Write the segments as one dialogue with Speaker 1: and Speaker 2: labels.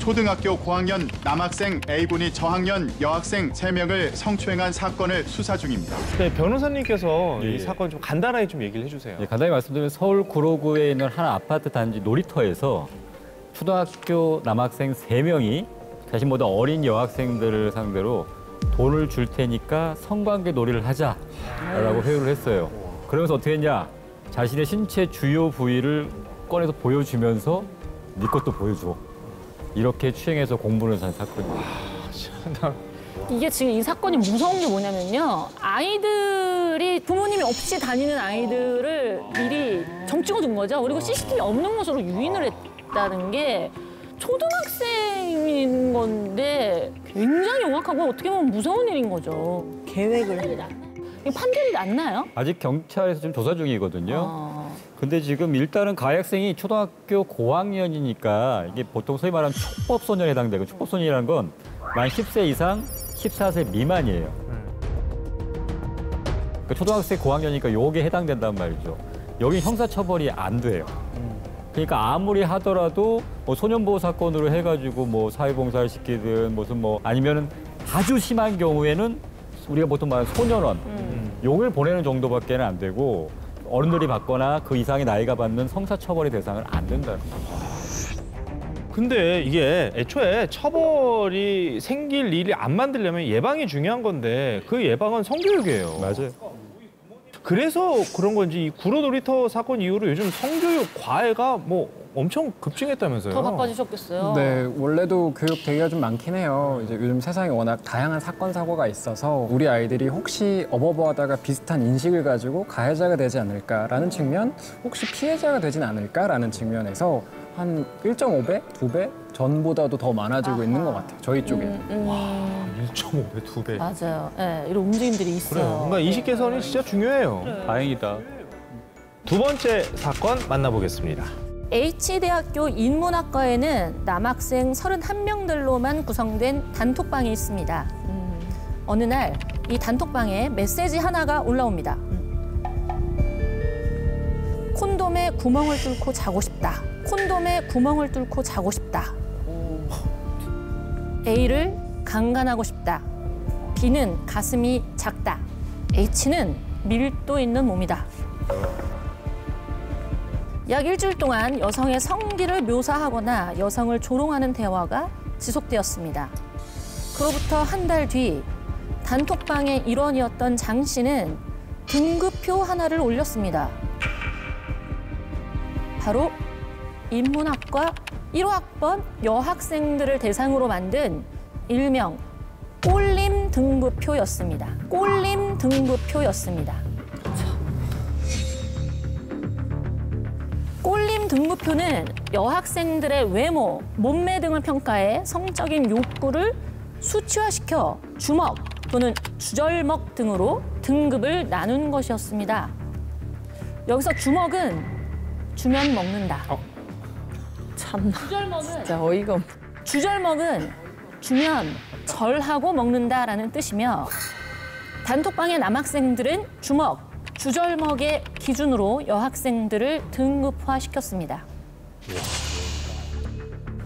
Speaker 1: 초등학교 고학년 남학생 A군이 저학년 여학생 3명을 성추행한 사건을 수사 중입니다.
Speaker 2: 네, 변호사님께서
Speaker 3: 예.
Speaker 2: 이 사건 좀 간단하게 좀 얘기를 해주세요.
Speaker 3: 예, 간단히 말씀드리면 서울 구로구에 있는 한 아파트 단지 놀이터에서 초등학교 남학생 3명이 자신보다 어린 여학생들을 상대로 돈을 줄 테니까 성관계 놀이를 하자라고 회유를 했어요. 그러면서 어떻게 했냐? 자신의 신체 주요 부위를 꺼내서 보여주면서 네 것도 보여줘. 이렇게 추행해서 공분을 산 사건입니다.
Speaker 4: 이게 지금 이 사건이 무서운 게 뭐냐면요. 아이들이 부모님이 없이 다니는 아이들을 미리 정 찍어둔 거죠. 그리고 CCTV 없는 곳으로 유인을 했다는 게 초등학생인 건데 굉장히 영악하고 어떻게 보면 무서운 일인 거죠. 계획을. 이게 판결이 났나요?
Speaker 3: 아직 경찰에서 지금 조사 중이거든요. 근데 지금 일단은 가해학생이 초등학교 고학년이니까 이게 보통 소위 말하는 촉법소년에 해당되고 촉법소년이라는 건 만 10세 이상 14세 미만이에요. 그러니까 초등학생 고학년이니까 요게 해당된단 말이죠. 여기 형사처벌이 안 돼요. 그러니까 아무리 하더라도 뭐 소년보호 사건으로 해가지고 뭐 사회봉사를 시키든 무슨 뭐 아니면은 아주 심한 경우에는 우리가 보통 말하는 소년원 용을 보내는 정도밖에는 안 되고 어른들이 받거나 그 이상의 나이가 받는 형사처벌의 대상은 안 된다는 거죠.
Speaker 2: 근데 이게 애초에 처벌이 생길 일이 안 만들려면 예방이 중요한 건데 그 예방은 성교육이에요.
Speaker 3: 맞아요.
Speaker 2: 그래서 그런 건지 이 구로놀이터 사건 이후로 요즘 성교육 과외가 뭐 엄청 급증했다면서요.
Speaker 4: 더 바빠지셨겠어요.
Speaker 5: 네, 원래도 교육 대기가 좀 많긴 해요. 이제 요즘 세상에 워낙 다양한 사건, 사고가 있어서 우리 아이들이 혹시 어버버하다가 비슷한 인식을 가지고 가해자가 되지 않을까라는 측면, 혹시 피해자가 되진 않을까라는 측면에서 한 1.5배, 2배 전보다도 더 많아지고 있는 것 같아요. 저희 쪽에.
Speaker 2: 1.5배, 2배.
Speaker 4: 맞아요. 네, 이런 움직임들이 있어요.
Speaker 2: 그래요. 뭔가 인식 개선이 진짜 중요해요.
Speaker 3: 다행이다.
Speaker 2: 두 번째 사건 만나보겠습니다.
Speaker 4: H대학교 인문학과에는 남학생 31명들로만 구성된 단톡방이 있습니다. 어느 날 이 단톡방에 메시지 하나가 올라옵니다. 콘돔에 구멍을 뚫고 자고 싶다. 콘돔에 구멍을 뚫고 자고 싶다. A를 강간하고 싶다. B는 가슴이 작다. H는 밀도 있는 몸이다. 약 일주일 동안 여성의 성기를 묘사하거나 여성을 조롱하는 대화가 지속되었습니다. 그로부터 한 달 뒤 단톡방의 일원이었던 장 씨는 등급표 하나를 올렸습니다. 바로 인문학과 1호학번 여학생들을 대상으로 만든 일명 꼴림 등급표였습니다. 꼴림 등급표였습니다. 꼴림 등급표는 여학생들의 외모, 몸매 등을 평가해 성적인 욕구를 수치화시켜 주먹 또는 주절먹 등으로 등급을 나눈 것이었습니다. 여기서 주먹은 주면 먹는다.
Speaker 6: 참나.
Speaker 4: 주절먹은
Speaker 6: 진짜 어이가 없.
Speaker 4: 주절먹은 주면 절하고 먹는다라는 뜻이며 단톡방의 남학생들은 주먹, 주절먹의 기준으로 여학생들을 등급화시켰습니다.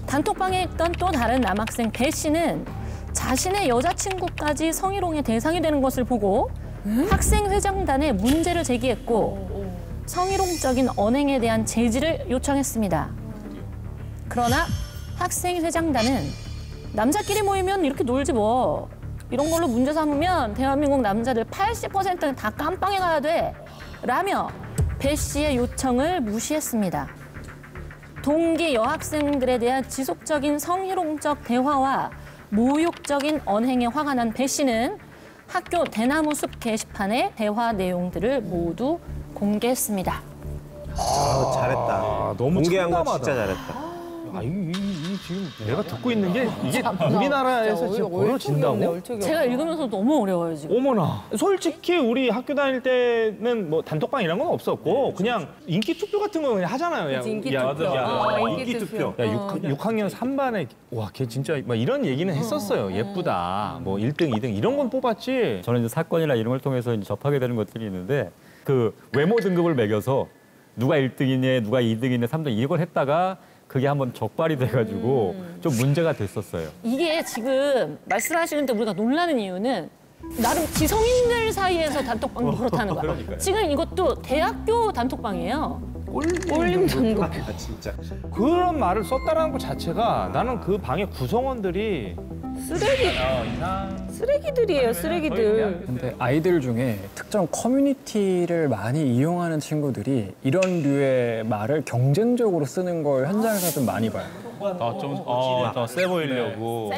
Speaker 4: 단톡방에 있던 또 다른 남학생 배 씨는 자신의 여자친구까지 성희롱의 대상이 되는 것을 보고 학생회장단에 문제를 제기했고 성희롱적인 언행에 대한 제지를 요청했습니다. 그러나 학생회장단은 남자끼리 모이면 이렇게 놀지 뭐. 이런 걸로 문제 삼으면 대한민국 남자들 80%는 다 깜빵에 가야 돼. 라며 배 씨의 요청을 무시했습니다. 동기 여학생들에 대한 지속적인 성희롱적 대화와 모욕적인 언행에 화가 난 배 씨는 학교 대나무 숲 게시판에 대화 내용들을 모두 공개했습니다.
Speaker 7: 잘했다.
Speaker 2: 너무
Speaker 7: 공개한 거
Speaker 2: 참담하다.
Speaker 7: 진짜 잘했다.
Speaker 2: 지금 내가 듣고 있는 게 이게 우리나라에서 지금 벌어진다고?
Speaker 4: 제가 읽으면서 너무 어려워요, 지금.
Speaker 2: 어머나. 솔직히 우리 학교 다닐 때는 뭐 단톡방 이런 건 없었고 그냥 인기 투표 같은 거 그냥 하잖아요. 야,
Speaker 6: 인기
Speaker 2: 야,
Speaker 6: 투표.
Speaker 2: 야,
Speaker 6: 인기 투표.
Speaker 2: 야, 6학년 3반에 와, 걔 진짜 막 이런 얘기는 했었어요. 예쁘다. 뭐 1등, 2등 이런 건 뽑았지.
Speaker 3: 저는 이제 사건이나 이런 걸 통해서 이제 접하게 되는 것들이 있는데 그 외모 등급을 매겨서 누가 1등이냐, 누가 2등이냐, 3등 이걸 했다가 그게 한번 적발이 돼가지고 좀 문제가 됐었어요.
Speaker 4: 이게 지금 말씀하시는데 우리가 놀라는 이유는 나름 지성인들 사이에서 단톡방이 그렇다는 거야. 지금 이것도 대학교 단톡방이에요.
Speaker 6: 꼴림 단독.
Speaker 2: 그런 말을 썼다라는 것 자체가 나는 그 방의 구성원들이
Speaker 6: 쓰레기들이에요, 쓰레기들.
Speaker 5: 근데 아이들 중에 특정 커뮤니티를 많이 이용하는 친구들이 이런 류의 말을 경쟁적으로 쓰는 걸 현장에서 좀 많이 봐요.
Speaker 2: 세 보이려고.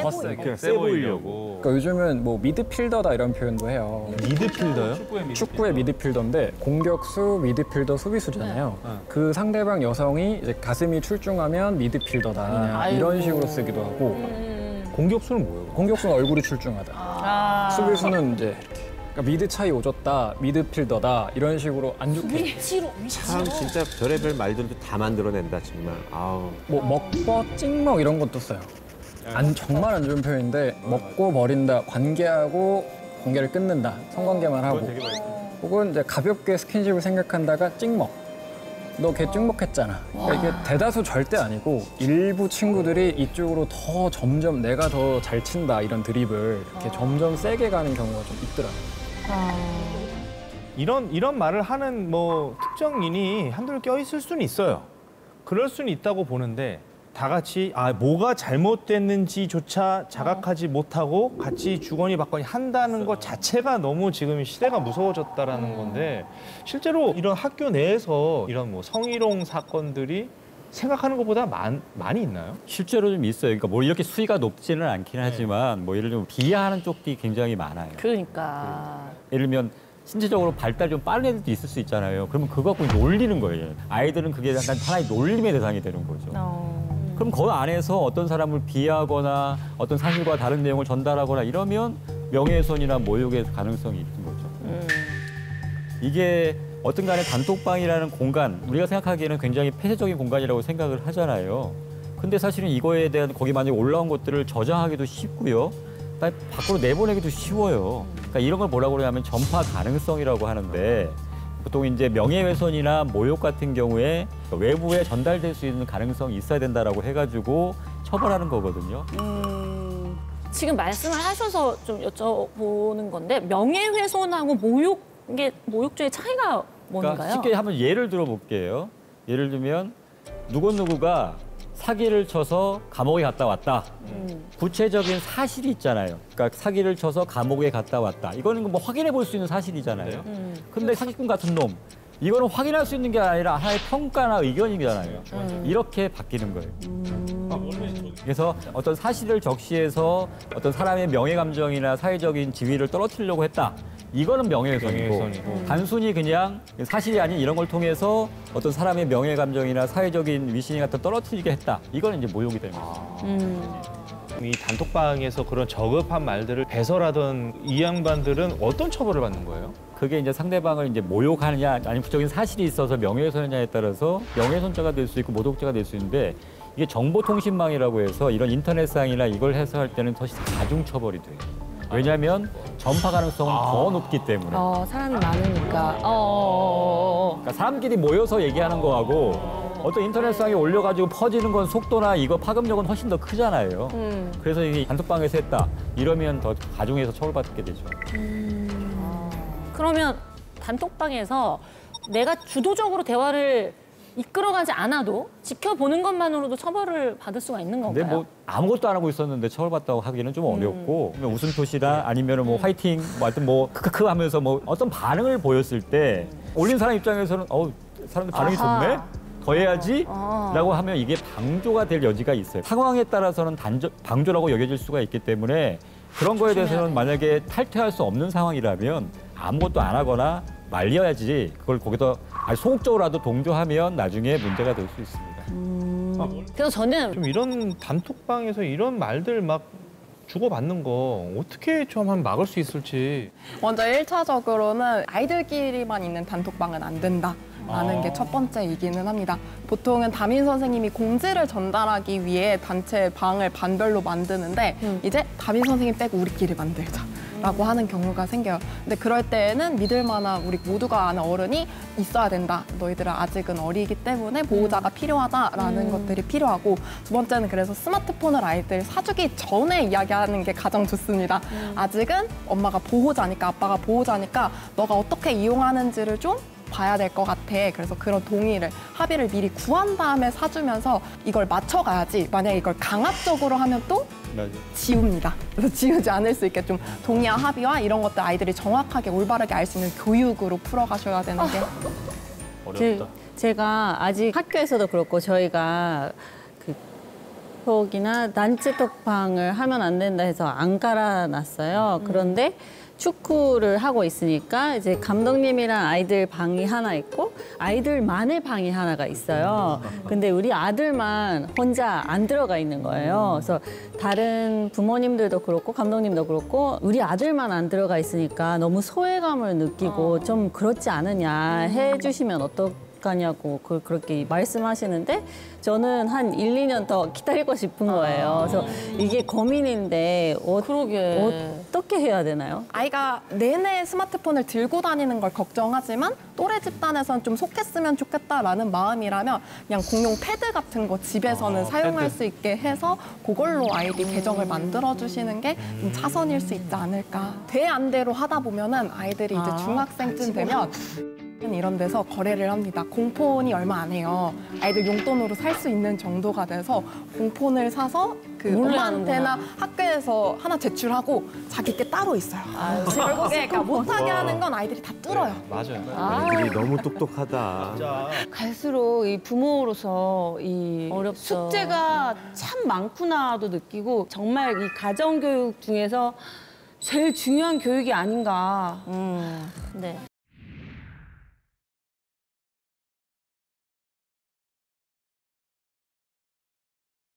Speaker 2: 세 보이려고.
Speaker 5: 그러니까 요즘은 뭐 미드필더다 이런 표현도 해요.
Speaker 2: 미드필더요?
Speaker 5: 축구의 미드필더인데 공격수, 미드필더, 수비수잖아요. 그 상대방 여성이 이제 가슴이 출중하면 미드필더다 이런 식으로 쓰기도 하고
Speaker 2: 공격수는 뭐예요?
Speaker 5: 공격수는 얼굴이 출중하다. 수비수는 이제 그러니까 미드 차이 오졌다, 미드필더다 이런 식으로 안 좋게
Speaker 4: 위치로.
Speaker 7: 참 진짜 별의별 말들도 다 만들어낸다 정말. 아우.
Speaker 5: 뭐 먹버, 찍먹 이런 것도 써요. 정말 안 좋은 표현인데 먹고 버린다, 관계하고 관계를 끊는다, 성관계만 하고 혹은 이제 가볍게 스킨십을 생각한다가 찍먹. 너 걔 찍먹했잖아. 그러니까 이게 대다수 절대 아니고 일부 친구들이 이쪽으로 더 점점 내가 더 잘 친다 이런 드립을 이렇게 점점 세게 가는 경우가 좀 있더라고요.
Speaker 2: 이런 말을 하는 뭐 특정인이 한둘 껴있을 수는 있어요. 그럴 수는 있다고 보는데 다 같이 뭐가 잘못됐는지조차 자각하지 못하고 같이 주거니 받거니 한다는 것 자체가 너무 지금 시대가 무서워졌다라는 건데 실제로 이런 학교 내에서 이런 뭐 성희롱 사건들이 생각하는 것보다 많이 있나요?
Speaker 3: 실제로 좀 있어요. 그러니까 뭐 이렇게 수위가 높지는 않긴 하지만 뭐 예를 들면 비하하는 쪽이 굉장히 많아요.
Speaker 4: 그러니까.
Speaker 3: 예를 들면 신체적으로 발달 좀 빠른 애들도 있을 수 있잖아요. 그러면 그거 갖고 놀리는 거예요. 아이들은 그게 약간 하나의 놀림의 대상이 되는 거죠. 그럼 그 안에서 어떤 사람을 비하하거나 어떤 사실과 다른 내용을 전달하거나 이러면 명예훼손이나 모욕의 가능성이 있는 거죠. 이게 어떤 간에 단톡방이라는 공간, 우리가 생각하기에는 굉장히 폐쇄적인 공간이라고 생각을 하잖아요. 근데 사실은 이거에 대한 거기 만약에 올라온 것들을 저장하기도 쉽고요. 밖으로 내보내기도 쉬워요. 그러니까 이런 걸 뭐라고 그러냐면 전파 가능성이라고 하는데 보통 이제 명예훼손이나 모욕 같은 경우에 외부에 전달될 수 있는 가능성이 있어야 된다라고 해가지고 처벌하는 거거든요.
Speaker 4: 지금 말씀을 하셔서 좀 여쭤보는 건데 명예훼손하고 모욕죄의 차이가 뭔가요?
Speaker 3: 그러니까 쉽게 한번 예를 들어볼게요. 예를 들면 누구누구가 사기를 쳐서 감옥에 갔다 왔다. 구체적인 사실이 있잖아요. 그러니까 사기를 쳐서 감옥에 갔다 왔다. 이거는 뭐 확인해 볼 수 있는 사실이잖아요. 근데 사기꾼 같은 놈, 이거는 확인할 수 있는 게 아니라 하나의 평가나 의견이잖아요. 이렇게 바뀌는 거예요. 그래서 어떤 사실을 적시해서 어떤 사람의 명예 감정이나 사회적인 지위를 떨어뜨리려고 했다. 이거는 명예훼손이고 단순히 그냥 사실이 아닌 이런 걸 통해서 어떤 사람의 명예 감정이나 사회적인 위신이 같은 떨어뜨리게 했다. 이거는 이제 모욕이 되는 거죠.
Speaker 2: 이 단톡방에서 그런 저급한 말들을 배설하던 이 양반들은 어떤 처벌을 받는 거예요?
Speaker 3: 그게 이제 상대방을 이제 모욕하느냐 아니면 구체적인 사실이 있어서 명예훼손이냐에 따라서 명예훼손죄가 될 수 있고 모독죄가 될 수 있는데 이게 정보통신망이라고 해서 이런 인터넷상이나 이걸 해서 할 때는 더 가중 처벌이 돼요. 왜냐하면 전파 가능성은 더 높기 때문에.
Speaker 6: 사람이 많으니까.
Speaker 3: 그러니까 사람끼리 모여서 얘기하는 거하고 어떤 인터넷상에 올려가지고 퍼지는 건 속도나 이거 파급력은 훨씬 더 크잖아요. 그래서 이게 단톡방에서 했다. 이러면 더 가중해서 처벌받게 되죠.
Speaker 4: 그러면 단톡방에서 내가 주도적으로 대화를 이끌어가지 않아도 지켜보는 것만으로도 처벌을 받을 수가 있는 건가요?
Speaker 3: 근데 뭐 아무것도 안 하고 있었는데 처벌받다고 하기는 좀 어렵고 웃음 표시나 아니면 뭐 화이팅, 뭐 하여튼 뭐 크크크 하면서 뭐 어떤 반응을 보였을 때 올린 사람 입장에서는 사람들 반응이 좋네? 더 해야지? 라고 하면 이게 방조가 될 여지가 있어요. 상황에 따라서는 방조라고 여겨질 수가 있기 때문에 그런 거에 대해서는 만약에 탈퇴할 수 없는 상황이라면 아무것도 안 하거나 말려야지 그걸 거기다 소극적으로라도 동조하면 나중에 문제가 될 수 있습니다.
Speaker 4: 그래서 저는
Speaker 2: 좀 이런 단톡방에서 이런 말들 막 주고받는 거 어떻게 좀 한번 막을 수 있을지.
Speaker 8: 먼저 1차적으로는 아이들끼리만 있는 단톡방은 안 된다라는 게 첫 번째이기는 합니다. 보통은 담임 선생님이 공지를 전달하기 위해 단체 방을 반별로 만드는데 이제 담임 선생님 빼고 우리끼리 만들자. 라고 하는 경우가 생겨요. 근데 그럴 때에는 믿을 만한 우리 모두가 아는 어른이 있어야 된다. 너희들은 아직은 어리기 때문에 보호자가 필요하다라는 것들이 필요하고, 두 번째는 그래서 스마트폰을 아이들 사주기 전에 이야기하는 게 가장 좋습니다. 아직은 엄마가 보호자니까, 아빠가 보호자니까 너가 어떻게 이용하는지를 좀 봐야 될 것 같아. 그래서 그런 동의를, 합의를 미리 구한 다음에 사주면서 이걸 맞춰가야지. 만약에 이걸 강압적으로 하면 또 지웁니다. 그래서 지우지 않을 수 있게 좀 동의와 합의와 이런 것들 아이들이 정확하게 올바르게 알 수 있는 교육으로 풀어가셔야 되는 게
Speaker 2: 어렵다.
Speaker 6: 제가 아직 학교에서도 그렇고 저희가 그 톡이나 난치톡방을 하면 안 된다 해서 안 깔아놨어요. 그런데 축구를 하고 있으니까 이제 감독님이랑 아이들 방이 하나 있고 아이들만의 방이 하나가 있어요. 근데 우리 아들만 혼자 안 들어가 있는 거예요. 그래서 다른 부모님들도 그렇고 감독님도 그렇고 우리 아들만 안 들어가 있으니까 너무 소외감을 느끼고 좀 그렇지 않으냐 해주시면 어떡하냐고 그렇게 말씀하시는데 저는 한 1, 2년 더 기다리고 싶은 거예요. 그래서 이게 고민인데 어떻게 해야 되나요?
Speaker 8: 아이가 내내 스마트폰을 들고 다니는 걸 걱정하지만 또래 집단에선 좀 속했으면 좋겠다라는 마음이라면 그냥 공용 패드 같은 거 집에서는 사용할 수 있게 해서 그걸로 아이디 계정을 만들어주시는 게 좀 차선일 수 있지 않을까. 돼 안 돼로 하다 보면은 아이들이 이제 중학생쯤 되면 이런 데서 거래를 합니다. 공폰이 얼마 안 해요. 아이들 용돈으로 살 수 있는 정도가 돼서 공폰을 사서 그 엄마한테나 학교에서 하나 제출하고 자기 게 따로 있어요. 결국에 그러니까 못하게 하는 건 아이들이 다 뚫어요.
Speaker 7: 아이들이 너무 똑똑하다.
Speaker 6: 갈수록 이 부모로서 이
Speaker 4: 어렵죠.
Speaker 6: 숙제가 참 많구나도 느끼고 정말 이 가정교육 중에서 제일 중요한 교육이 아닌가.
Speaker 4: 네.